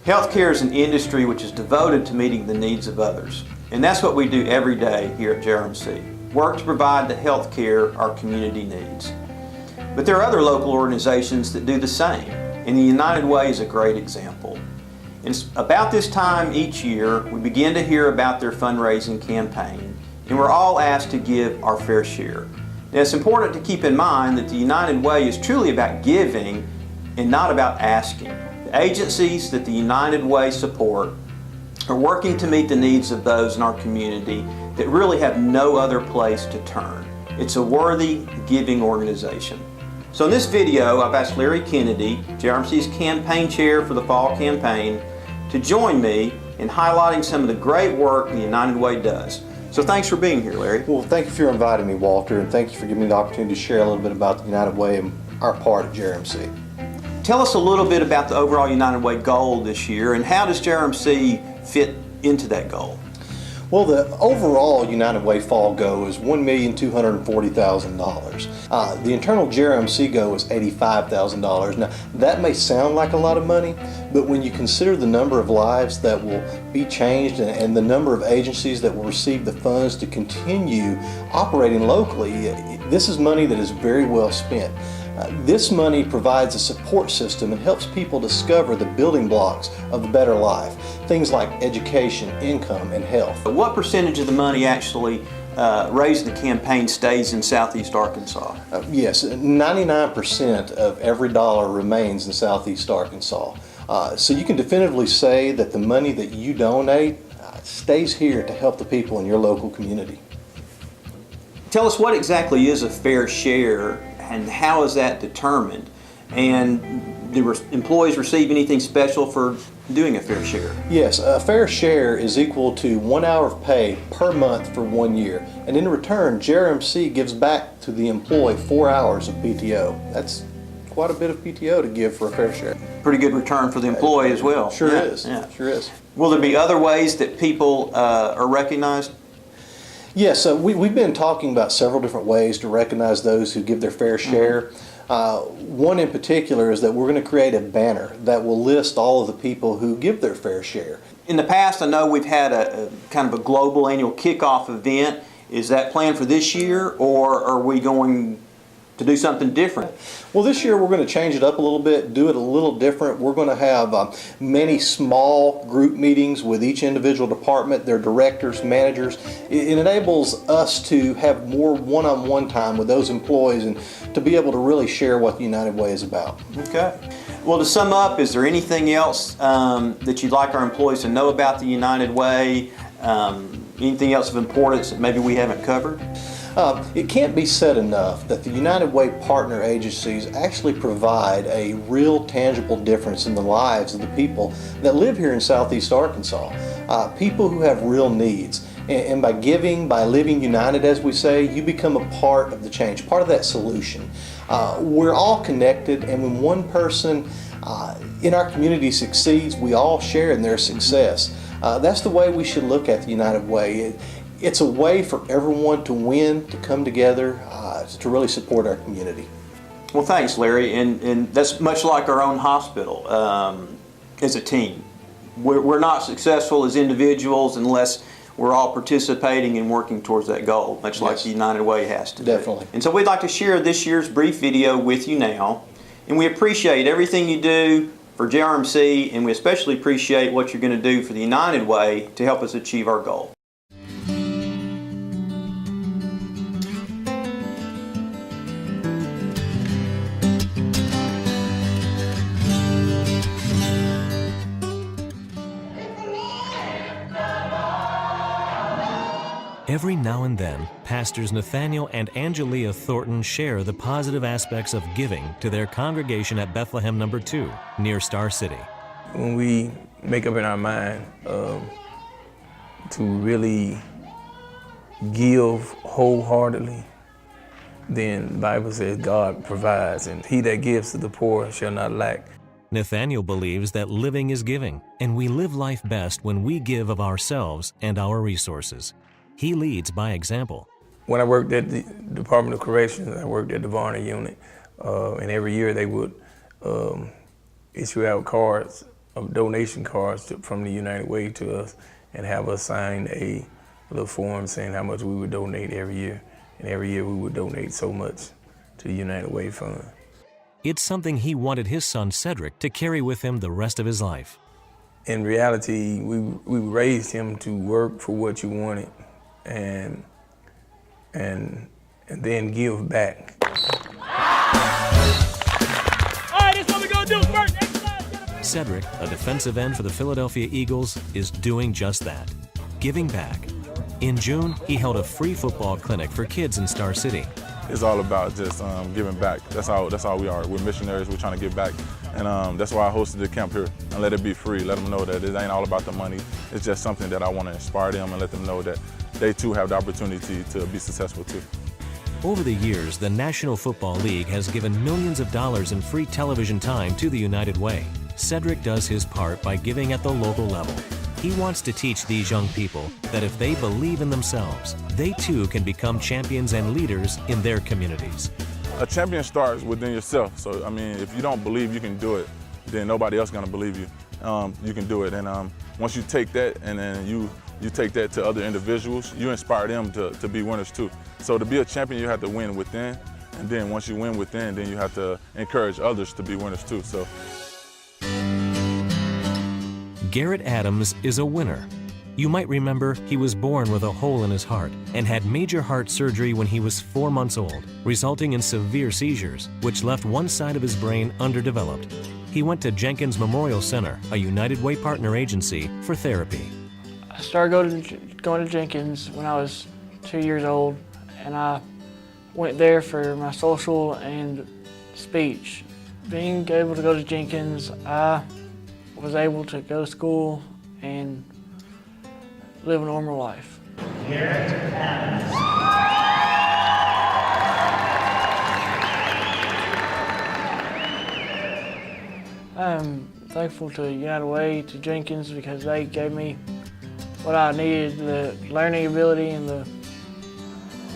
Healthcare is an industry which is devoted to meeting the needs of others. And that's what we do every day here at JRMC. Work to provide the health care our community needs. But there are other local organizations that do the same, and the United Way is a great example. And about this time each year, we begin to hear about their fundraising campaign, and we're all asked to give our fair share. Now, it's important to keep in mind that the United Way is truly about giving and not about asking. The agencies that the United Way support are working to meet the needs of those in our community that really have no other place to turn. It's a worthy giving organization. So in this video, I've asked Larry Kennedy, JRMC's campaign chair for the fall campaign, to join me in highlighting some of the great work the United Way does. So thanks for being here, Larry. Well, thank you for inviting me, Walter, and thank you for giving me the opportunity to share a little bit about the United Way and our part at JRMC. Tell us a little bit about the overall United Way goal this year, and how does JRMC fit into that goal? Well, the overall United Way fall goal is $1,240,000. The internal JRMC goal is $85,000. Now, that may sound like a lot of money, but when you consider the number of lives that will be changed and the number of agencies that will receive the funds to continue operating locally, this is money that is very well spent. This money provides a support system and helps people discover the building blocks of a better life. Things like education, income, and health. What percentage of the money actually raised in the campaign stays in Southeast Arkansas? Yes, 99% of every dollar remains in Southeast Arkansas. So you can definitively say that the money that you donate stays here to help the people in your local community. Tell us, what exactly is a fair share and how is that determined? And do employees receive anything special for doing a fair share? Yes, a fair share is equal to 1 hour of pay per month for 1 year. And in return, JRMC gives back to the employee 4 hours of PTO. That's quite a bit of PTO to give for a fair share. Pretty good return for the employee as well. Sure is. Sure is. Will there be other ways that people are recognized? Yes, we've been talking about several different ways to recognize those who give their fair share. One in particular is that we're going to create a banner that will list all of the people who give their fair share. In the past, I know we've had a kind of a global annual kickoff event. Is that planned for this year, or are we going to do something different? Well, this year we're going to change it up a little bit, do it a little different. We're going to have many small group meetings with each individual department, their directors, managers. It enables us to have more one-on-one time with those employees and to be able to really share what the United Way is about. Okay. Well, to sum up, is there anything else that you'd like our employees to know about the United Way? Anything else of importance that maybe we haven't covered? It can't be said enough that the United Way partner agencies actually provide a real tangible difference in the lives of the people that live here in Southeast Arkansas. People who have real needs. And by giving, by living united, as we say, you become a part of the change, part of that solution. We're all connected, and when one person in our community succeeds, we all share in their success. That's the way we should look at the United Way. It's a way for everyone to win, to come together, to really support our community. Well, thanks, Larry, and that's much like our own hospital as a team. We're not successful as individuals unless we're all participating and working towards that goal, much like the United Way has to do. Definitely. And so we'd like to share this year's brief video with you now, and we appreciate everything you do for JRMC, and we especially appreciate what you're going to do for the United Way to help us achieve our goal. Every now and then, Pastors Nathaniel and Angelia Thornton share the positive aspects of giving to their congregation at Bethlehem No. 2, near Star City. When we make up in our mind to really give wholeheartedly, then the Bible says God provides, and he that gives to the poor shall not lack. Nathaniel believes that living is giving, and we live life best when we give of ourselves and our resources. He leads by example. When I worked at the Department of Corrections, I worked at the Varner unit, and every year they would issue out cards donation cards from the United Way to us and have us sign a little form saying how much we would donate every year. And every year we would donate so much to the United Way Fund. It's something he wanted his son Cedric to carry with him the rest of his life. In reality, we raised him to work for what you wanted and then give back. All right, that's what we're gonna do first. Exercise. Cedric, a defensive end for the Philadelphia Eagles, is doing just that, giving back. In June, he held a free football clinic for kids in Star City. It's all about just giving back. That's all we are. We're missionaries. We're trying to give back. And that's why I hosted the camp here and let it be free. Let them know that it ain't all about the money. It's just something that I want to inspire them and let them know that they too have the opportunity to be successful too. Over the years, the National Football League has given millions of dollars in free television time to the United Way. Cedric does his part by giving at the local level. He wants to teach these young people that if they believe in themselves, they too can become champions and leaders in their communities. A champion starts within yourself. So, I mean, if you don't believe you can do it, then nobody else is going to believe you. You can do it. And once you take that and then you take that to other individuals, you inspire them to be winners too. So to be a champion, you have to win within. And then once you win within, then you have to encourage others to be winners too. So. Garrett Adams is a winner. You might remember he was born with a hole in his heart and had major heart surgery when he was 4 months old, resulting in severe seizures, which left one side of his brain underdeveloped. He went to Jenkins Memorial Center, a United Way partner agency, for therapy. I started going to Jenkins when I was 2 years old, and I went there for my social and speech. Being able to go to Jenkins, I was able to go to school and live a normal life. I'm thankful to United Way, to Jenkins, because they gave me what I needed, the learning ability and the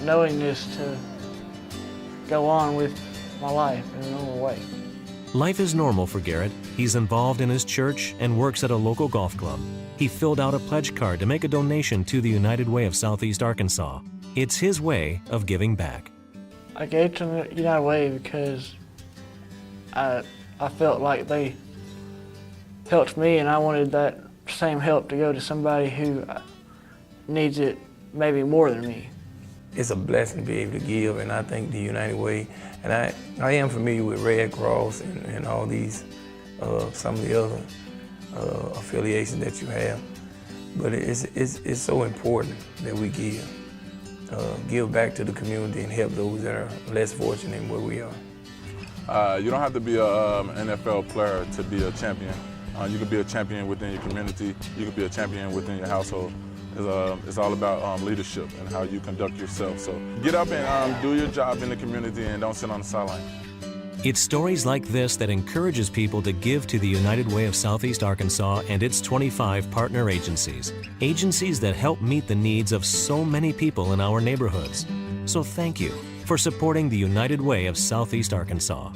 knowingness to go on with my life in a normal way. Life is normal for Garrett. He's involved in his church and works at a local golf club. He filled out a pledge card to make a donation to the United Way of Southeast Arkansas. It's his way of giving back. I gave to the United Way because I felt like they helped me, and I wanted that same help to go to somebody who needs it maybe more than me. It's a blessing to be able to give, and I think the United Way, and I am familiar with Red Cross and all these, some of the other affiliations that you have, but it's so important that we give back to the community and help those that are less fortunate than where we are. You don't have to be an NFL player to be a champion. You can be a champion within your community. You can be a champion within your household. It's all about leadership and how you conduct yourself. So get up and do your job in the community and don't sit on the sideline. It's stories like this that encourages people to give to the United Way of Southeast Arkansas and its 25 partner agencies. Agencies that help meet the needs of so many people in our neighborhoods. So thank you for supporting the United Way of Southeast Arkansas.